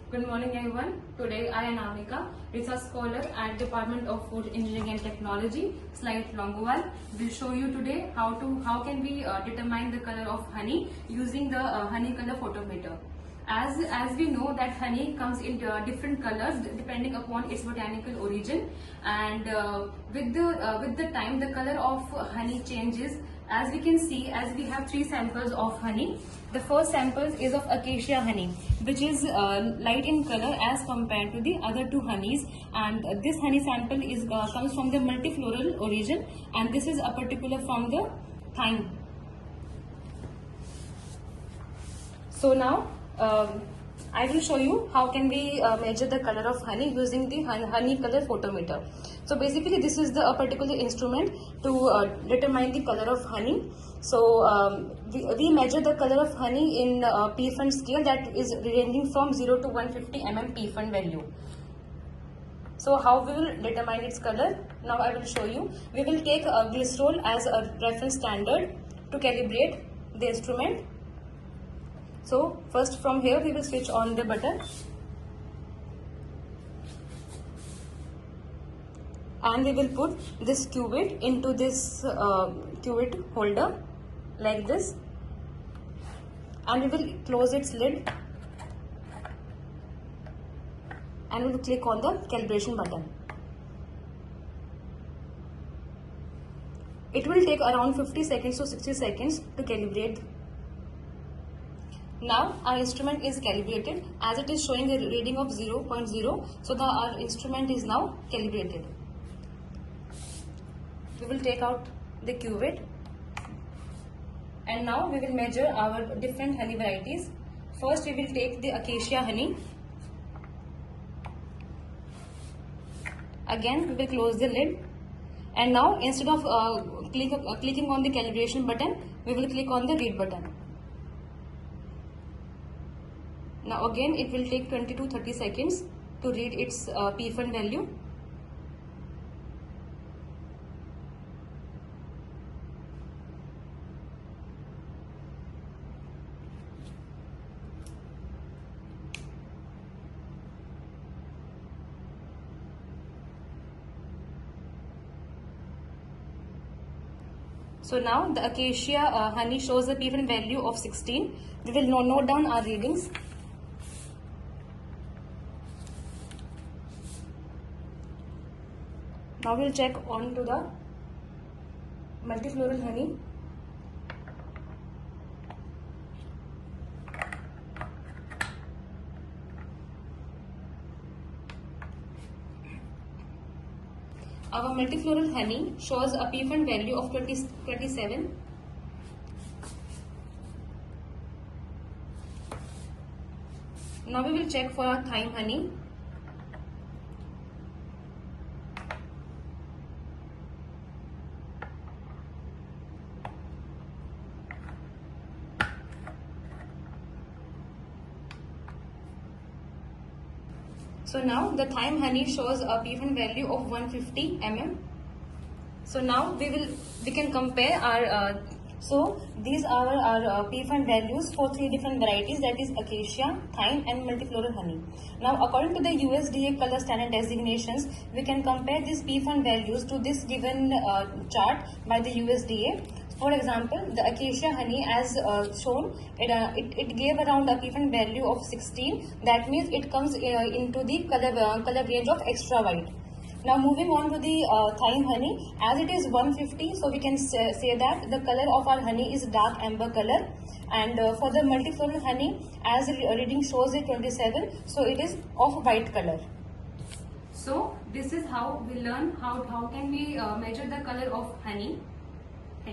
Good morning everyone. Today I am Amika, research scholar at Department of Food Engineering and Technology, SLITE Longowal. Will show you today how can we determine the color of honey using the honey color photometer. As we know that honey comes in different colors depending upon its botanical origin, and with the time the color of honey changes. As we can see, as we have three samples of honey. The first sample is of acacia honey, which is light in color as compared to the other two honeys, and this honey sample is comes from the multifloral origin, and this is a particular from the thyme. So now I will show you how can we measure the color of honey using the honey color photometer. So basically this is a particular instrument to determine the color of honey. So we measure the color of honey in P-Fund scale that is ranging from 0 to 150 mm P-Fund value. So how we will determine its color? Now I will show you. We will take glycerol as a reference standard to calibrate the instrument. So first from here we will switch on the button and we will put this cuvette into this cuvette holder like this, and we will close its lid and we will click on the calibration button. It will take around 50 seconds to 60 seconds to calibrate. Now our instrument is calibrated as it is showing a reading of 0.0, so our instrument is now calibrated. We will take out the cuvette and now we will measure our different honey varieties. First we will take the acacia honey. Again we will close the lid, and now instead of clicking on the calibration button, we will click on the read button. Now again it will take 20 to 30 seconds to read its P-Fund value. So now the acacia honey shows a P-Fund value of 16. We will note down our readings. Now we will check on to the multifloral honey. Our multifloral honey shows a P-Fund value of 27. Now we will check for our thyme honey. So now the thyme honey shows a P-Fund value of 150 mm. So now we can compare our so these are our P-Fund values for three different varieties, that is acacia, thyme and multifloral honey. Now according to the USDA color standard designations, we can compare these P-Fund values to this given chart by the USDA. For example, the acacia honey as shown, it gave around a P-Fund value of 16. That means it comes into the color range of extra white. Now moving on to the thyme honey, as it is 150, so we can say that the color of our honey is dark amber color. And for the multifloral honey, as reading shows it 27, so it is of white color. So this is how we learn how can we measure the color of honey.